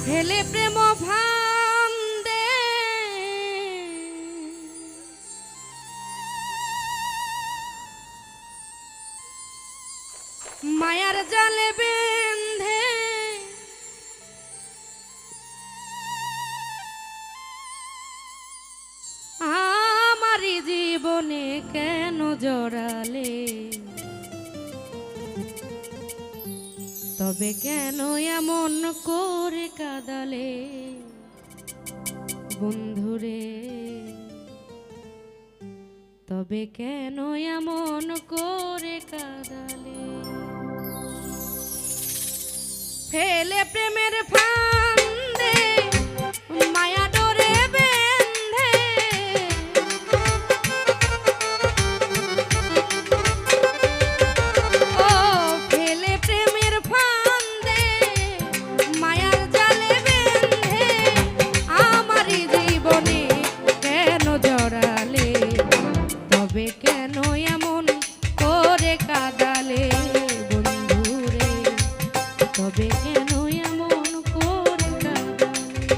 হেলে প্রেম ফান্দে মায়ার জালে বেঁধে আমারি জীবনে কেন জড়ালে তবে কেন এমন করে কাঁদালে বন্ধুরে তবে কেন এমন করে কাঁদালে ফেলে প্রেমের ফান্দে মায়া ডোরে বেঁধে ও ফেলে প্রেমের ফান্দে মায়ার জালে বেঁধে আমারই জীবনে কেন জড়ালে তবে কেন এমন করে কাঁদালে বন্ধুরে তবে কেন এমন করে কাঁদালে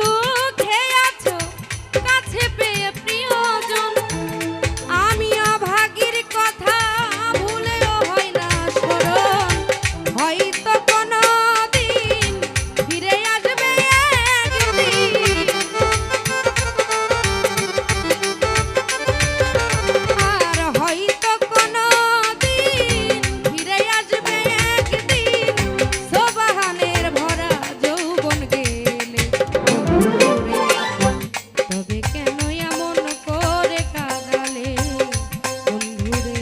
সুখে আছো কাছে পেয়ে প্রিয়জন, আমি অভাগীর কথা ভুলেও হয় না স্মরণ। হয়তো কোনো দিন ফিরে আসবে একদিন, আর হয়তো কোনো দিন ফিরে আসবে একদিন, সোবাহানের ভরা যৌবন গেলে তবে কেন এমন করে কাঁদালে বন্ধুরে,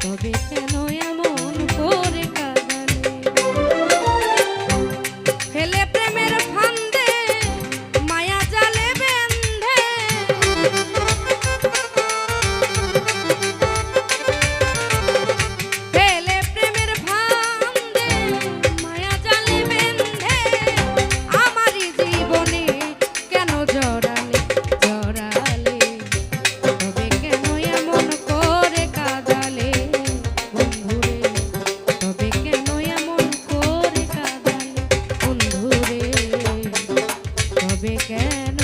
তবে কেন এমন করে কাঁদালে। ফেলে প্রেমের ফান্দে মায়া জালে বেঁধে, ফেলে প্রেমের ফান্দে মায়া জালে বেঁধে আমারই জীবনে কেন জড়ালে জড়ালে, তবে কেন এমন করে কাঁদালে বন্ধুরে, তবে কেন এমন করে কাঁদালে বন্ধুরে, তবে কেন